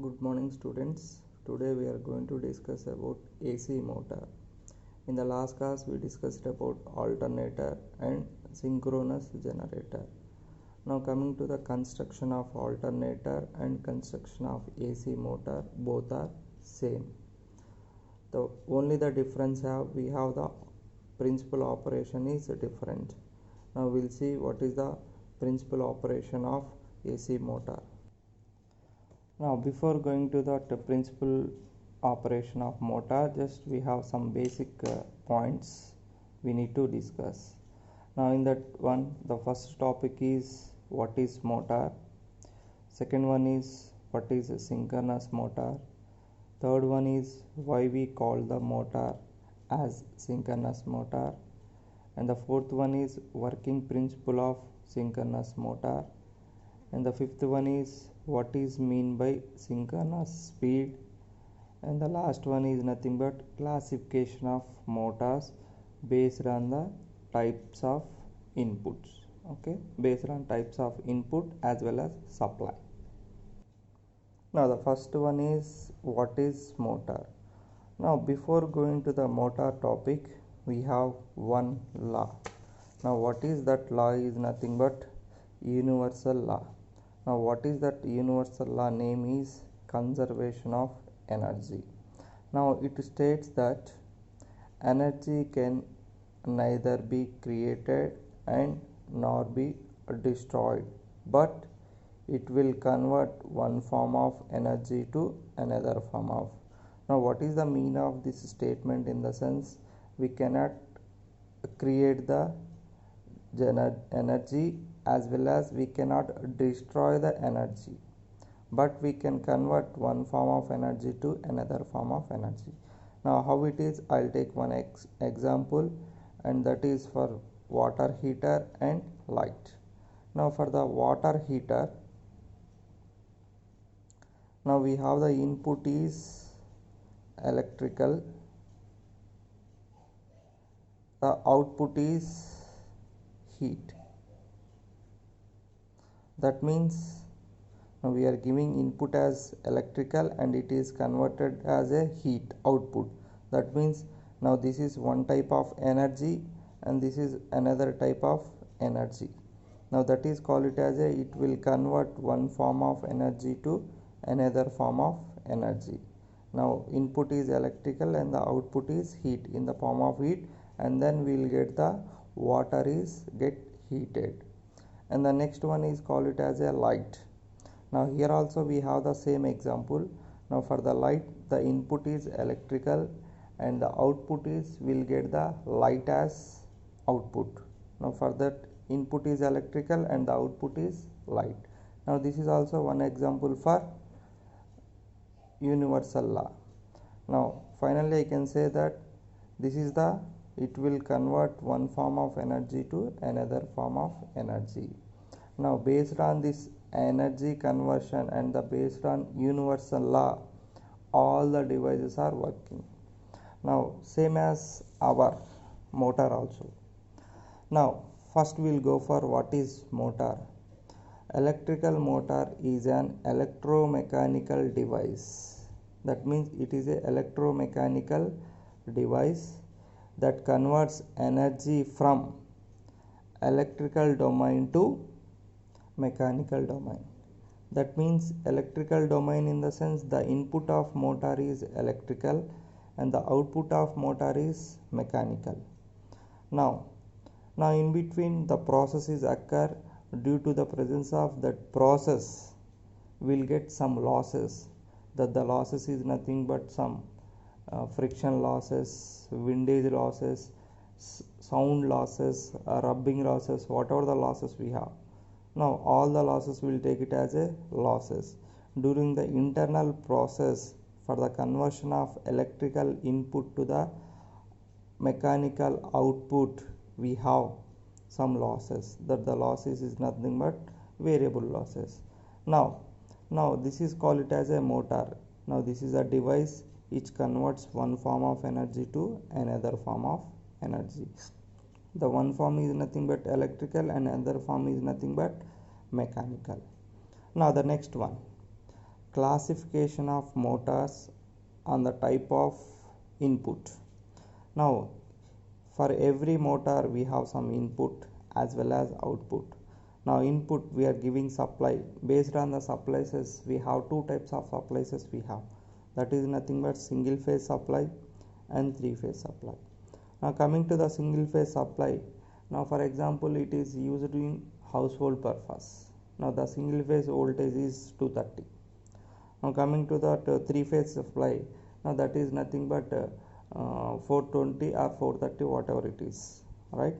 Good morning students. Today we are going to discuss about AC motor. In the last class we discussed about alternator and synchronous generator. Now coming to the construction of alternator and construction of AC motor, both are same. The only the difference we have the principal operation is different. Now we'll see what is the principal operation of AC motor. Now before going to the principal operation of motor, just we have some basic points we need to discuss. Now in that one, the first topic is what is motor, second one is what is a synchronous motor, third one is why we call the motor as synchronous motor, and the fourth one is working principle of synchronous motor, and the fifth one is what is mean by synchronous speed, and the last one is nothing but classification of motors based on the types of inputs. Okay, based on types of input as well as supply. Now the first one is what is motor. Now before going to the motor topic, we have one law. Now what is that law is nothing but universal law. Now what is that universal law? Name is conservation of energy. Now it states that energy can neither be created and nor be destroyed, but it will convert one form of energy to another form of. Now what is the meaning of this statement? In the sense, we cannot create the energy as well as we cannot destroy the energy, but we can convert one form of energy to another form of energy. Now how it is, I'll take one example, and that is for water heater and light. Now for the water heater, now we have the input is electrical, the output is heat. That means now we are giving input as electrical and it is converted as a heat output. That means now this is one type of energy and this is another type of energy. Now that is called it as it will convert one form of energy to another form of energy. Now input is electrical and the output is heat in the form of heat, and then we will get the water is get heated. And the next one is called it as a light. Now here also we have the same example. Now for the light, the input is electrical and the output is will get the light as output. Now for that, input is electrical and the output is light. Now this is also one example for universal law. Now finally I can say that this is the it will convert one form of energy to another form of energy. Now based on this energy conversion and the based on universal law, all the devices are working. Now same as our motor also. Now first we will go for what is motor. Electrical motor is an electromechanical device. That means it is a electromechanical device that converts energy from electrical domain to mechanical domain. That means electrical domain in the sense the input of motor is electrical and the output of motor is mechanical. Now in between the processes occur. Due to the presence of that process, we'll get some losses. That the losses is nothing but some friction losses, windage losses, sound losses, rubbing losses, whatever the losses we have. Now all the losses will take it as a losses. During the internal process for the conversion of electrical input to the mechanical output, we have some losses. That the losses is nothing but variable losses. Now this is called it as a motor. Now this is a device which converts one form of energy to another form of energy. The one form is nothing but electrical and another form is nothing but mechanical. Now the next one, classification of motors on the type of input. Now for every motor we have some input as well as output. Now input we are giving supply. Based on the supplies we have two types of supplies we have, that is nothing but single phase supply and three phase supply. Now coming to the single phase supply, now for example it is used in household purpose. Now the single phase voltage is 230. Now coming to that three phase supply, now that is nothing but 420 or 430, whatever it is, right?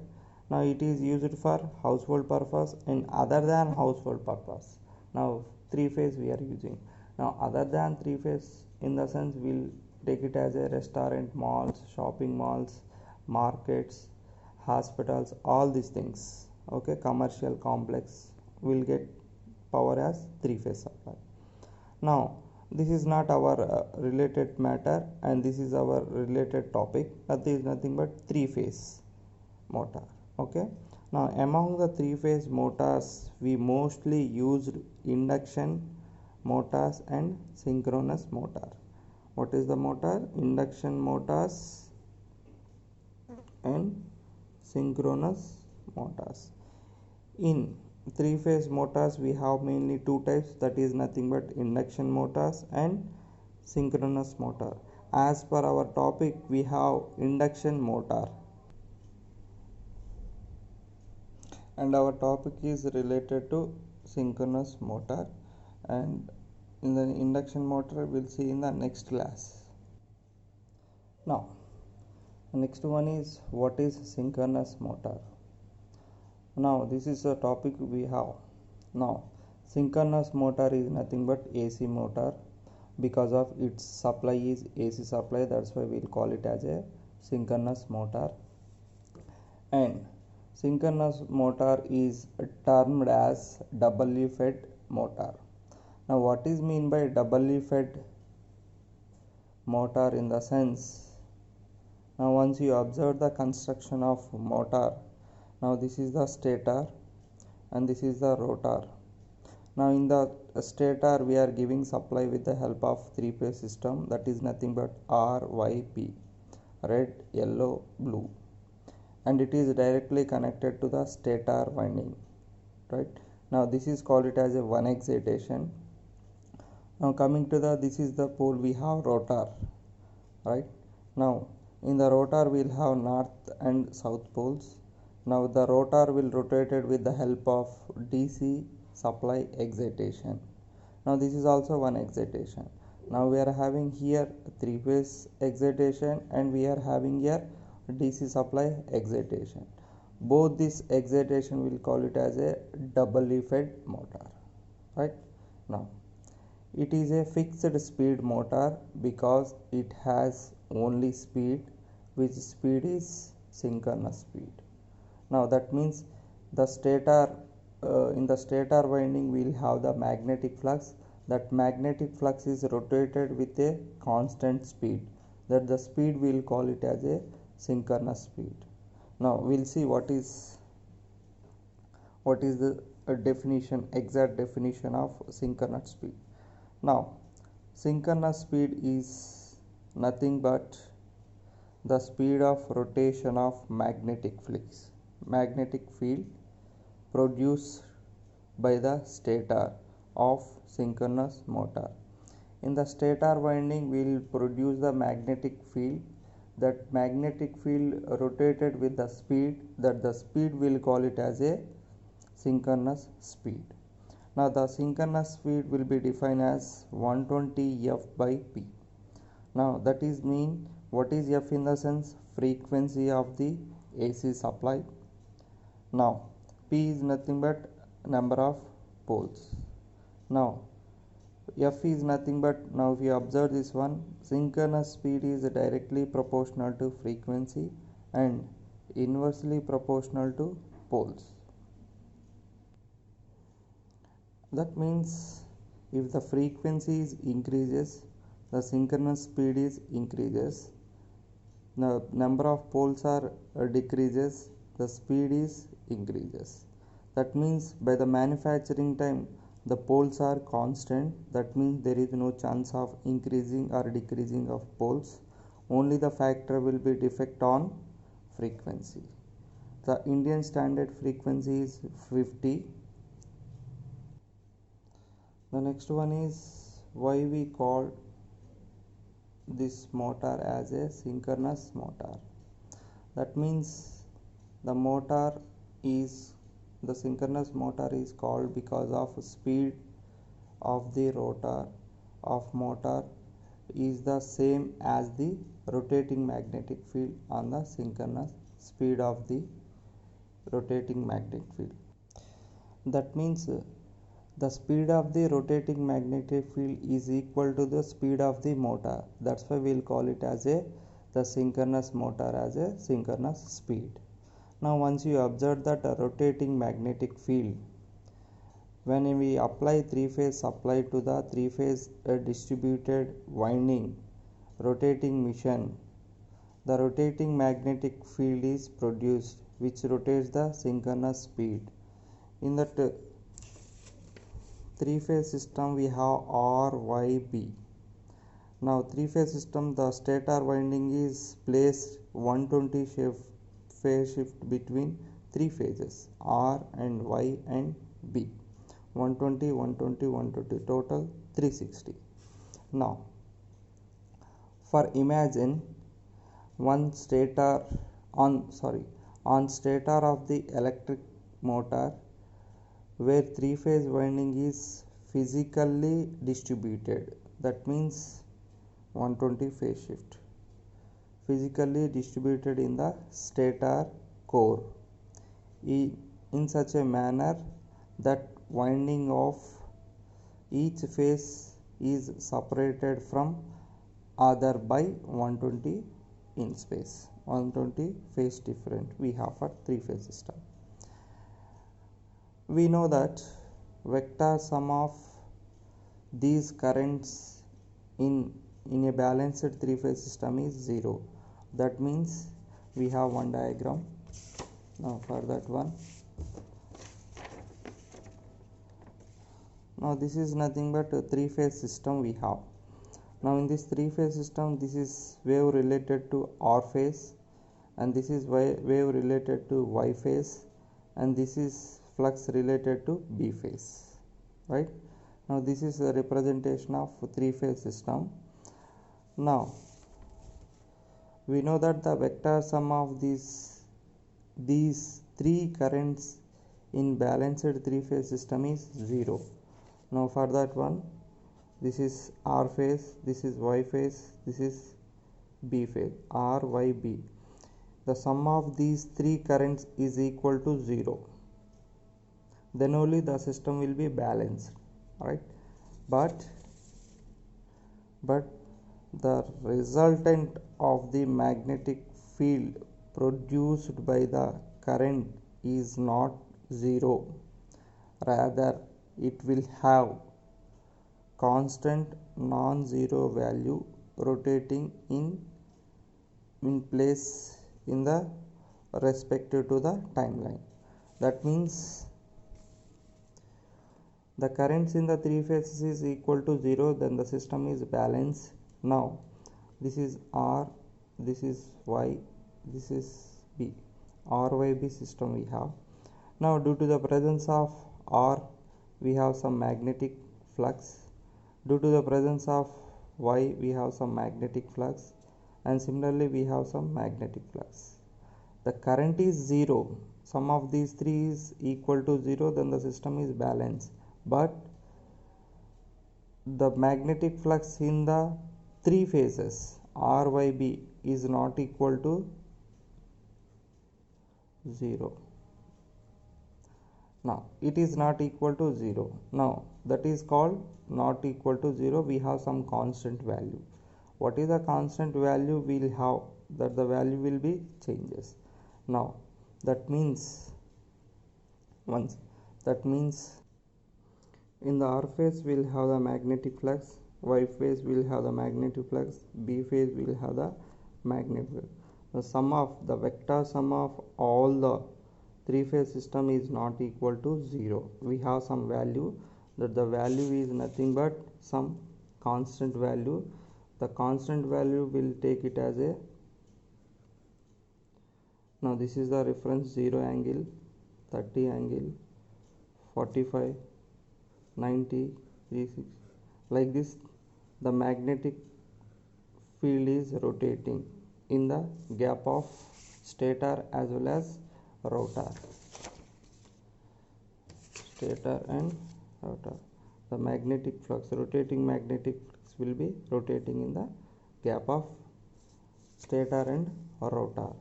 Now it is used for household purpose and other than household purpose. Now three phase we are using. Now other than three phase, in the sense we'll take it as a restaurant, malls, shopping malls, markets, hospitals, all these things, okay, commercial complex will get power as three phase supply. Now this is not our related matter and this is our related topic, that is nothing but three phase motor, okay. Now among the three phase motors we mostly used induction motors and synchronous motor. What is the motor? Induction motors and synchronous motors. In three phase motors we have mainly two types, that is nothing but induction motors and synchronous motor. As per our topic we have induction motor and our topic is related to synchronous motor, and in the induction motor we'll see in the next class. Now the next one is what is synchronous motor. Now this is a topic we have. Now synchronous motor is nothing but AC motor, because of its supply is AC supply, that's why we'll call it as a synchronous motor. And synchronous motor is termed as doubly fed motor. Now what is mean by doubly fed motor? In the sense, now once you observe the construction of motor, now this is the stator and this is the rotor. Now in the stator we are giving supply with the help of three phase system, that is nothing but R, Y, P, red, yellow, blue, and it is directly connected to the stator winding, right? Now this is called it as a one excitation. Now coming to the, this is the pole we have rotor, right? Now in the rotor we'll have north and south poles. Now the rotor will rotate with the help of DC supply excitation. Now this is also one excitation. Now we are having here three phase excitation and we are having here DC supply excitation. Both this excitation will call it as a doubly fed motor, right? Now it is a fixed speed motor because it has only speed, which speed is synchronous speed. Now that means the stator in the stator winding we will have the magnetic flux. That magnetic flux is rotated with a constant speed, that the speed we will call it as a synchronous speed. Now we'll see what is the definition, exact definition of synchronous speed. Now synchronous speed is nothing but the speed of rotation of magnetic field produced by the stator of synchronous motor. In the stator winding we will produce the magnetic field. That magnetic field rotated with the speed, that the speed will call it as a synchronous speed. Now the synchronous speed will be defined as 120 F by P. Now that is mean, what is F? In the sense frequency of the AC supply. Now P is nothing but number of poles. Now F is nothing but, now if you observe this one, synchronous speed is directly proportional to frequency and inversely proportional to poles. That means if the frequency is increases, the synchronous speed is increases. The number of poles are decreases, the speed is increases. That means by the manufacturing time the poles are constant, that means there is no chance of increasing or decreasing of poles. Only the factor will be defect on frequency. The Indian standard frequency is 50. The next one is why we call this motor as a synchronous motor. That means the synchronous motor is called because of speed of the rotor of motor is the same as the rotating magnetic field on the synchronous speed of the rotating magnetic field. That means the speed of the rotating magnetic field is equal to the speed of the motor. That's why we'll call it as the synchronous motor as a synchronous speed. Now once you observe that a rotating magnetic field, when we apply three-phase supply to the three-phase distributed winding rotating machine, the rotating magnetic field is produced which rotates the synchronous speed. In that three-phase system we have RYB. Now three-phase system, the stator winding is placed 120 phase shift between three phases R and Y and B. 120, 120, 120, total 360. Now for imagine on stator of the electric motor where three-phase winding is physically distributed, that means 120 phase shift physically distributed in the stator core in such a manner that winding of each phase is separated from other by 120 in space. 120 phase different we have for three-phase system. We know that vector sum of these currents in a balanced three-phase system is 0. That means we have one diagram. Now for that one, now this is nothing but a three-phase system we have. Now in this three-phase system, this is wave related to R phase, and this is wave related to Y phase, and this is flux related to B phase, right? Now this is a representation of three-phase system. Now we know that the vector sum of these three currents in balanced three-phase system is 0. Now for that one, this is R phase, this is Y phase, this is B phase, R, Y, B. The sum of these three currents is equal to 0. Then only the system will be balanced, right? But the resultant of the magnetic field produced by the current is not 0. Rather, it will have constant non-zero value rotating in place in the respective to the timeline. That means the currents in the three phases is equal to 0, then the system is balanced. Now this is R, this is Y, this is B, RYB system we have. Now due to the presence of R, we have some magnetic flux. Due to the presence of Y, we have some magnetic flux, and similarly we have some magnetic flux. The current is 0, sum of these three is equal to 0, then the system is balanced. But the magnetic flux in the three phases RYB is not equal to 0. Now it is not equal to 0. Now that is called not equal to 0. We have some constant value. What is the constant value? We will have that the value will be changes. Now that means in the R phase we will have the magnetic flux, Y phase will have the magnetic flux, B phase will have the magnetic flux. The sum of the vector sum of all the three phase system is not equal to 0. We have some value that the value is nothing but some constant value. The constant value will take it as a, now this is the reference 0 angle, 30 angle, 45, 90, 36, like this. The magnetic field is rotating in the gap of stator as well as rotor. Stator and rotor. The magnetic flux, rotating magnetic flux will be rotating in the gap of stator and rotor.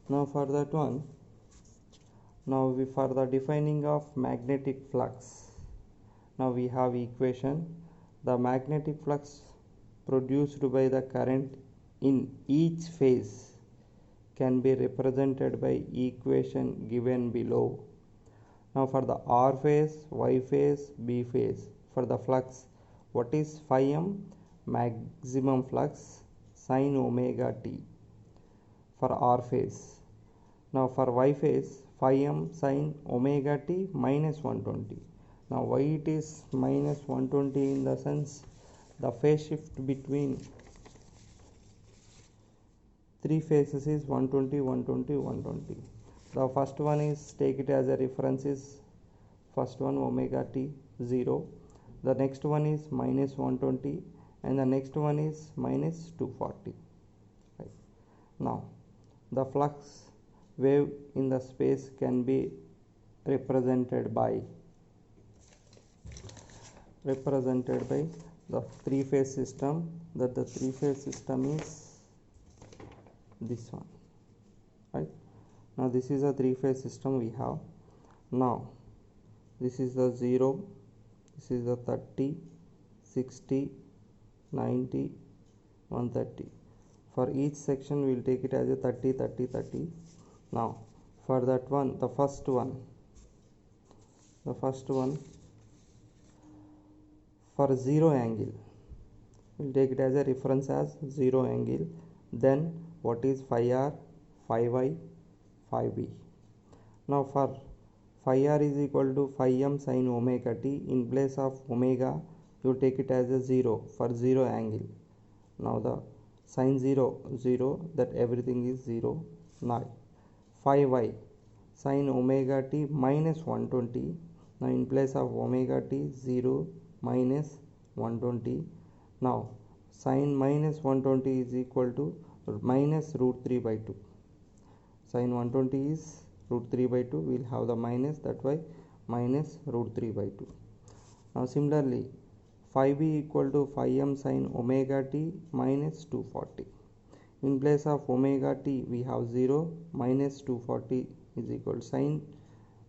Now for that one, for the defining of magnetic flux, now we have equation. The magnetic flux produced by the current in each phase can be represented by equation given below. Now for the R phase, Y phase, B phase, for the flux, what is phi m? Maximum flux sin omega t for R phase. Now for Y phase, phi m sin omega t minus 120. Now why it is minus 120? In the sense, the phase shift between three phases is 120, 120, 120. The first one is, take it as a reference, is first one omega t 0. The next one is minus 120 and the next one is minus 240. Right. Now the flux wave in the space can be represented by the three-phase system. That the three-phase system is this one, right? Now this is a three-phase system we have. Now this is the 0, this is the 30, 60, 90, 130. For each section we will take it as a 30, 30, 30. Now for that one, the first one for 0 angle, we will take it as a reference as 0 angle. Then what is phi r, phi y, phi b? Now for phi r is equal to phi m sin omega t. In place of omega, you take it as a 0 for 0 angle. Now the sin 0, 0, that everything is 0. Now phi y sin omega t minus 120. Now in place of omega t, 0 minus 120. Now sin minus 120 is equal to minus root 3 by 2. Sin 120 is root 3 by 2. We will have the minus, that way minus root 3 by 2. Now similarly, phi b equal to phi m sin omega t minus 240. In place of omega t we have 0, minus 240 is equal to sin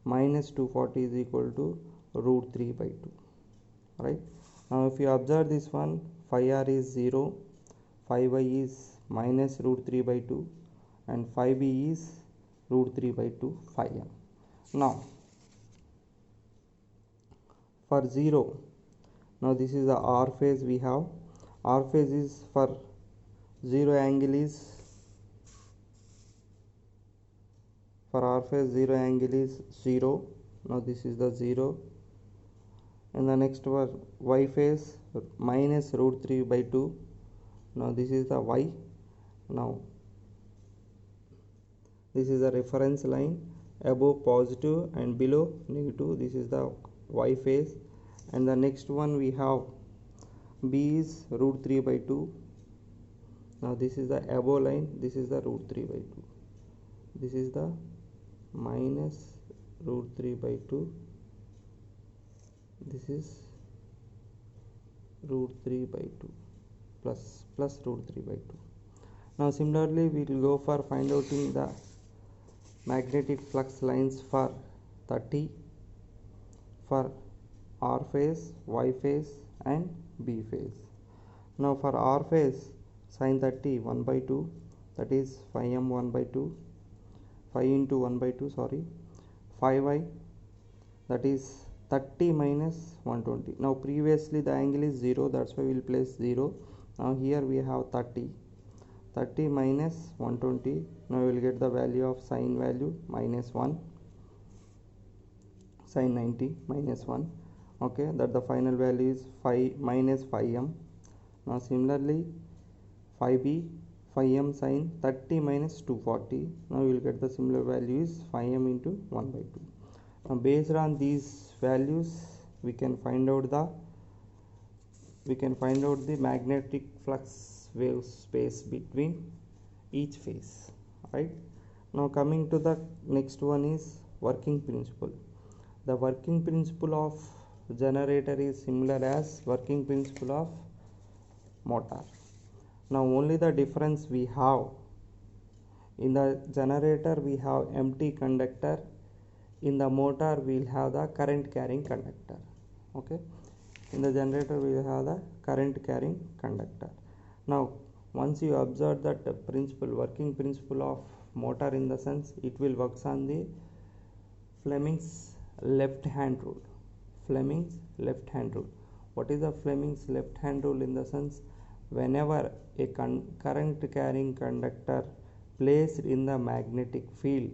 minus 240 is equal to root 3 by 2. Right. Now if you observe this one, phi r is 0, phi y is minus root 3 by 2 and phi b is root 3 by 2 phi m. Now for 0, now this is the R phase we have. R phase is for 0 angle is, for R phase 0 angle is 0. Now this is the 0. And the next one, Y phase minus root 3 by 2. Now this is the Y. Now this is the reference line, above positive and below negative. This is the Y phase. And the next one we have B is root 3 by 2. Now this is the above line, this is the root 3 by 2. This is the minus root 3 by 2. This is root 3 by 2 plus root 3 by 2. Now similarly we will go for find out in the magnetic flux lines for 30 for R phase, Y phase and B phase. Now for R phase, sin 30 1 by 2, that is phi m 1 by 2, phi into 1 by 2, sorry, phi y, that is 30 minus 120. Now previously the angle is 0, that's why we will place 0. Now here we have 30 minus 120. Now we will get the value of sin value minus 1, sin 90 minus 1. okay, that the final value is 5 minus 5m. Now similarly 5b 5m sin 30 minus 240. Now you will get the similar value is 5m into 1 by 2. Now based on these values we can find out the magnetic flux wave space between each phase, right? Now coming to the next one is working principle. The working principle of generator is similar as working principle of motor. Now only the difference we have, in the generator we have empty conductor, in the motor we will have the current carrying conductor, okay. In the generator we will have the current carrying conductor. Now once you observe that working principle of motor, in the sense it will works on the Fleming's left hand rule. Fleming's left hand rule. What is the Fleming's left hand rule? In the sense, whenever a current carrying conductor placed in the magnetic field,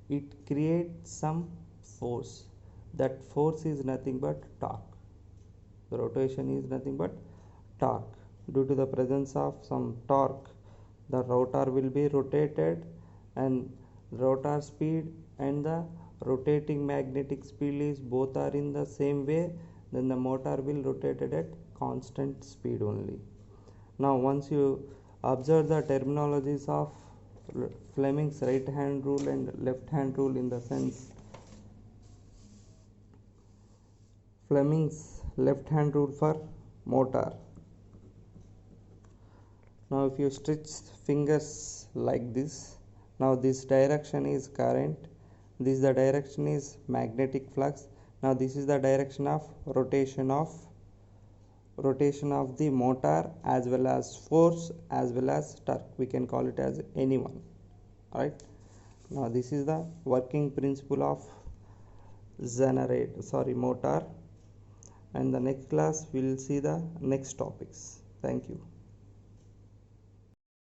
it creates some force. That force is nothing but torque. The rotation is nothing but torque. Due to the presence of some torque, the rotor will be rotated, and rotor speed and the rotating magnetic field is both are in the same way, then the motor will rotate at constant speed only. Now once you observe the terminologies of Fleming's right hand rule and left hand rule, in the sense Fleming's left hand rule for motor. Now if you stretch fingers like this, now this direction is current, this the direction is magnetic flux. Now this is the direction of rotation of the motor, as well as force, as well as torque. We can call it as any one, right? Now this is the working principle of motor, and the next class we will see the next topics. Thank you.